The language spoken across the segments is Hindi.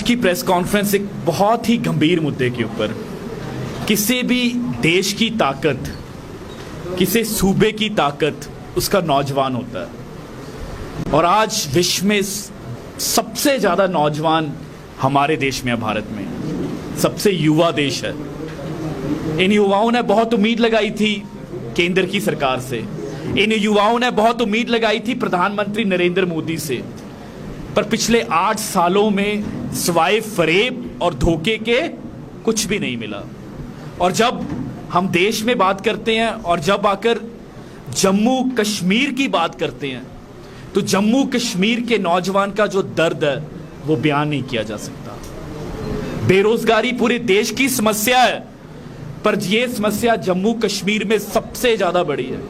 की प्रेस कॉन्फ्रेंस एक बहुत ही गंभीर मुद्दे के ऊपर, किसी भी देश की ताकत, किसी सूबे की ताकत उसका नौजवान होता है। और आज विश्व में सबसे ज़्यादा नौजवान हमारे देश में है, भारत में सबसे युवा देश है। इन युवाओं ने बहुत उम्मीद लगाई थी केंद्र की सरकार से, इन युवाओं ने बहुत उम्मीद लगाई थी प्रधानमंत्री नरेंद्र मोदी से, पर पिछले 8 सालों में सिवाय फरेब और धोखे के कुछ भी नहीं मिला। और जब हम देश में बात करते हैं और जब आकर जम्मू कश्मीर की बात करते हैं, तो जम्मू कश्मीर के नौजवान का जो दर्द है वो बयान नहीं किया जा सकता। बेरोजगारी पूरे देश की समस्या है, पर यह समस्या जम्मू कश्मीर में सबसे ज्यादा बड़ी है।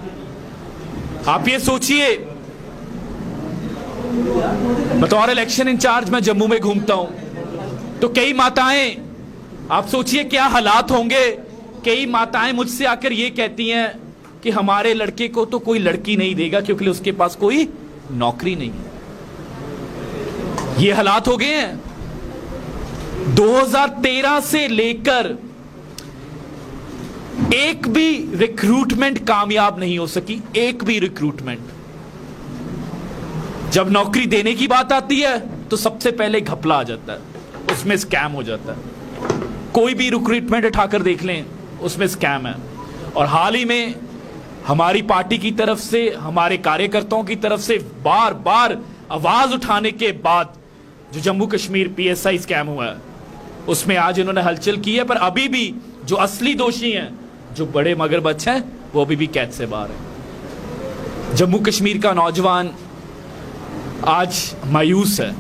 आप ये सोचिए, बतौर इलेक्शन इंचार्ज मैं जम्मू में घूमता हूं, तो कई माताएं, आप सोचिए क्या हालात होंगे। कई माताएं मुझसे आकर ये कहती हैं कि हमारे लड़के को तो कोई लड़की नहीं देगा क्योंकि उसके पास कोई नौकरी नहीं है। ये हालात हो गए हैं। 2013 से लेकर एक भी रिक्रूटमेंट कामयाब नहीं हो सकी, एक भी रिक्रूटमेंट। जब नौकरी देने की बात आती है तो सबसे पहले घपला आ जाता है, उसमें स्कैम हो जाता है। कोई भी रिक्रूटमेंट उठाकर देख लें, उसमें स्कैम है। और हाल ही में हमारी पार्टी की तरफ से, हमारे कार्यकर्ताओं की तरफ से बार बार आवाज उठाने के बाद जो जम्मू कश्मीर पीएसआई स्कैम हुआ है, उसमें आज इन्होंने हलचल की है। पर अभी भी जो असली दोषी हैं, जो बड़े मगरमच्छ हैं, वो अभी भी कैद से बाहर है। जम्मू कश्मीर का नौजवान आज मायूस है,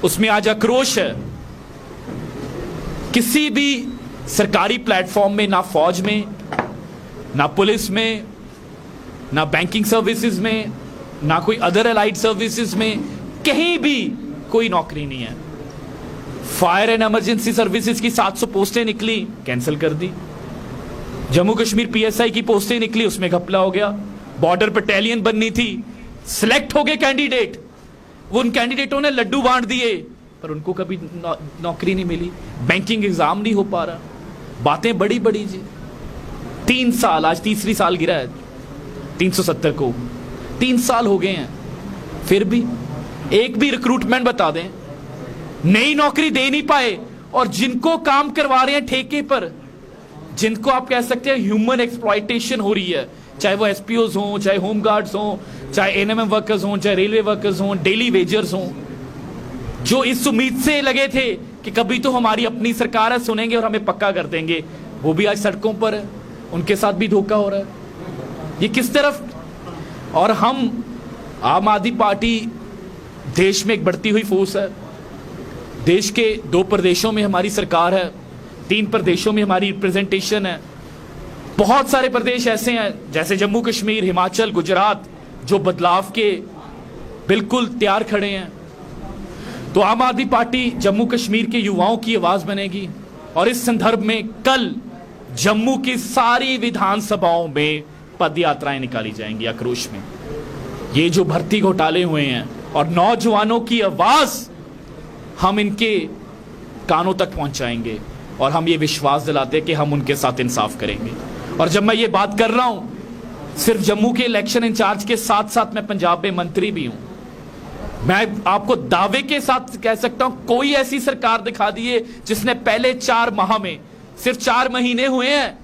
उसमें आज आक्रोश है। किसी भी सरकारी प्लेटफॉर्म में, ना फौज में, ना पुलिस में, ना बैंकिंग सर्विसेज में, ना कोई अदर एलाइड सर्विसेज में, कहीं भी कोई नौकरी नहीं है। फायर एंड इमरजेंसी सर्विसेज की 700 पोस्टें निकली, कैंसिल कर दी। जम्मू कश्मीर पीएसआई की पोस्टें निकली, उसमें घपला हो गया। बॉर्डर बटालियन बननी थी, सिलेक्ट हो गए कैंडिडेट, वो उन कैंडिडेटों ने लड्डू बांट दिए, पर उनको कभी नौकरी नहीं मिली। बैंकिंग एग्जाम नहीं हो पा रहा। बातें बड़ी बड़ी जी। 3 साल, आज तीसरी साल गिरा है 370 को, 3 साल हो गए हैं, फिर भी एक भी रिक्रूटमेंट बता दें, नई नौकरी दे नहीं पाए। और जिनको काम करवा रहे हैं ठेके पर, जिनको आप कह सकते हैं ह्यूमन एक्सप्लॉयटेशन हो रही है, चाहे वो एसपीओज हों, चाहे होम गार्ड्स हों, चाहे एनएमएम वर्कर्स हों, चाहे रेलवे वर्कर्स हों, डेली वेजर्स हों, जो इस उम्मीद से लगे थे कि कभी तो हमारी अपनी सरकार है, सुनेंगे और हमें पक्का कर देंगे, वो भी आज सड़कों पर है। उनके साथ भी धोखा हो रहा है। ये किस तरफ। और हम आम आदमी पार्टी देश में एक बढ़ती हुई फोर्स है। देश के 2 प्रदेशों में हमारी सरकार है, 3 प्रदेशों में हमारी रिप्रेजेंटेशन है। बहुत सारे प्रदेश ऐसे हैं जैसे जम्मू कश्मीर, हिमाचल, गुजरात, जो बदलाव के बिल्कुल तैयार खड़े हैं। तो आम आदमी पार्टी जम्मू कश्मीर के युवाओं की आवाज बनेगी। और इस संदर्भ में कल जम्मू की सारी विधानसभाओं में पद यात्राएं निकाली जाएंगी आक्रोश में। ये जो भर्ती घोटाले हुए हैं और नौजवानों की आवाज हम इनके कानों तक पहुंचाएंगे, और हम ये विश्वास दिलाते हैं कि हम उनके साथ इंसाफ करेंगे। और जब मैं ये बात कर रहा हूं, सिर्फ जम्मू के इलेक्शन इंचार्ज के साथ साथ मैं पंजाब में मंत्री भी हूं। मैं आपको दावे के साथ कह सकता हूं, कोई ऐसी सरकार दिखा दी है जिसने पहले 4 माह में, सिर्फ 4 महीने हुए हैं,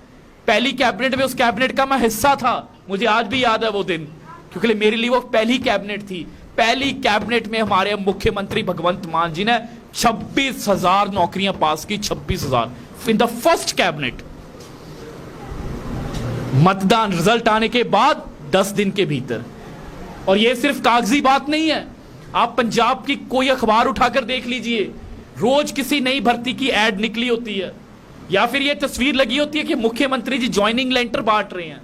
पहली कैबिनेट में, उस कैबिनेट का मैं हिस्सा था। मुझे आज भी याद है वो दिन, क्योंकि मेरे लिए वो पहली कैबिनेट थी। पहली कैबिनेट में हमारे मुख्यमंत्री भगवंत मान जी ने 26,000 नौकरियां पास की। 26,000 इन द फर्स्ट कैबिनेट। मतदान रिजल्ट आने के बाद 10 दिन के भीतर। और यह सिर्फ कागजी बात नहीं है, आप पंजाब की कोई अखबार उठाकर देख लीजिए, रोज किसी नई भर्ती की एड निकली होती है, या फिर यह तस्वीर लगी होती है कि मुख्यमंत्री जी ज्वाइनिंग लेटर बांट रहे हैं।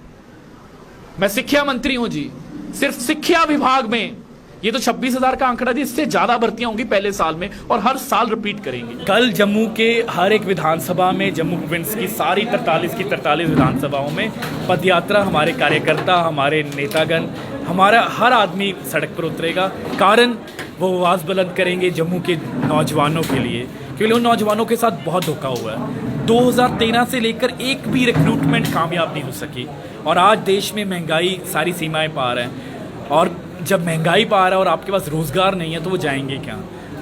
मैं शिक्षा मंत्री हूं जी, सिर्फ शिक्षा विभाग में ये तो 26,000 का आंकड़ा जी, इससे ज्यादा भर्तियां होंगी पहले साल में, और हर साल रिपीट करेंगे। कल जम्मू के हर एक विधानसभा में, जम्मू प्रोविंस की सारी 43 की 43 विधानसभाओं में पदयात्रा, हमारे कार्यकर्ता, हमारे नेतागण, हमारा हर आदमी सड़क पर उतरेगा। कारण वो आवाज़ बुलंद करेंगे जम्मू के नौजवानों के लिए, क्योंकि उन नौजवानों के साथ बहुत धोखा हुआ है। 2013 से लेकर एक भी रिक्रूटमेंट कामयाब नहीं हो सकी, और आज देश में महंगाई सारी सीमाएं पार है, और जब महंगाई पार है और आपके पास रोज़गार नहीं है तो वो जाएंगे क्या?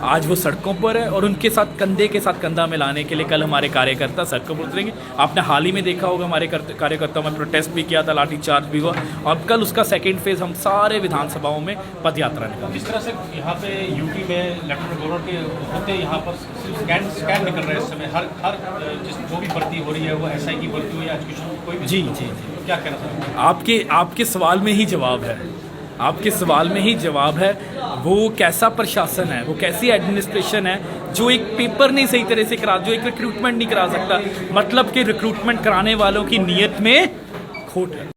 आज वो सड़कों पर है, और उनके साथ कंधे के साथ कंधा मिलाने के लिए कल हमारे कार्यकर्ता सड़कों पर उतरेंगे। आपने हाल ही में देखा होगा हमारे कार्यकर्ताओं में प्रोटेस्ट भी किया था, लाठीचार्ज भी हुआ, और कल उसका सेकेंड फेज़ हम सारे विधानसभाओं में पद यात्रा निकालेंगे। जिस तरह से यहाँ पे यूपी में लेफ्टिनेंट गवर्नर के होते यहाँ पर स्कैन निकल रहे हैं इस समय, हर जो भी भर्ती हो रही है वो SI की भर्ती हुई है, एजुकेशन कोई भी। जी जी जी, तो क्या कहना चाहते हैं? आपके सवाल में ही जवाब है, आपके सवाल में ही जवाब है। वो कैसा प्रशासन है, वो कैसी एडमिनिस्ट्रेशन है जो एक पेपर नहीं सही तरह से करा, जो एक रिक्रूटमेंट नहीं करा सकता, मतलब कि रिक्रूटमेंट कराने वालों की नीयत में खोट है।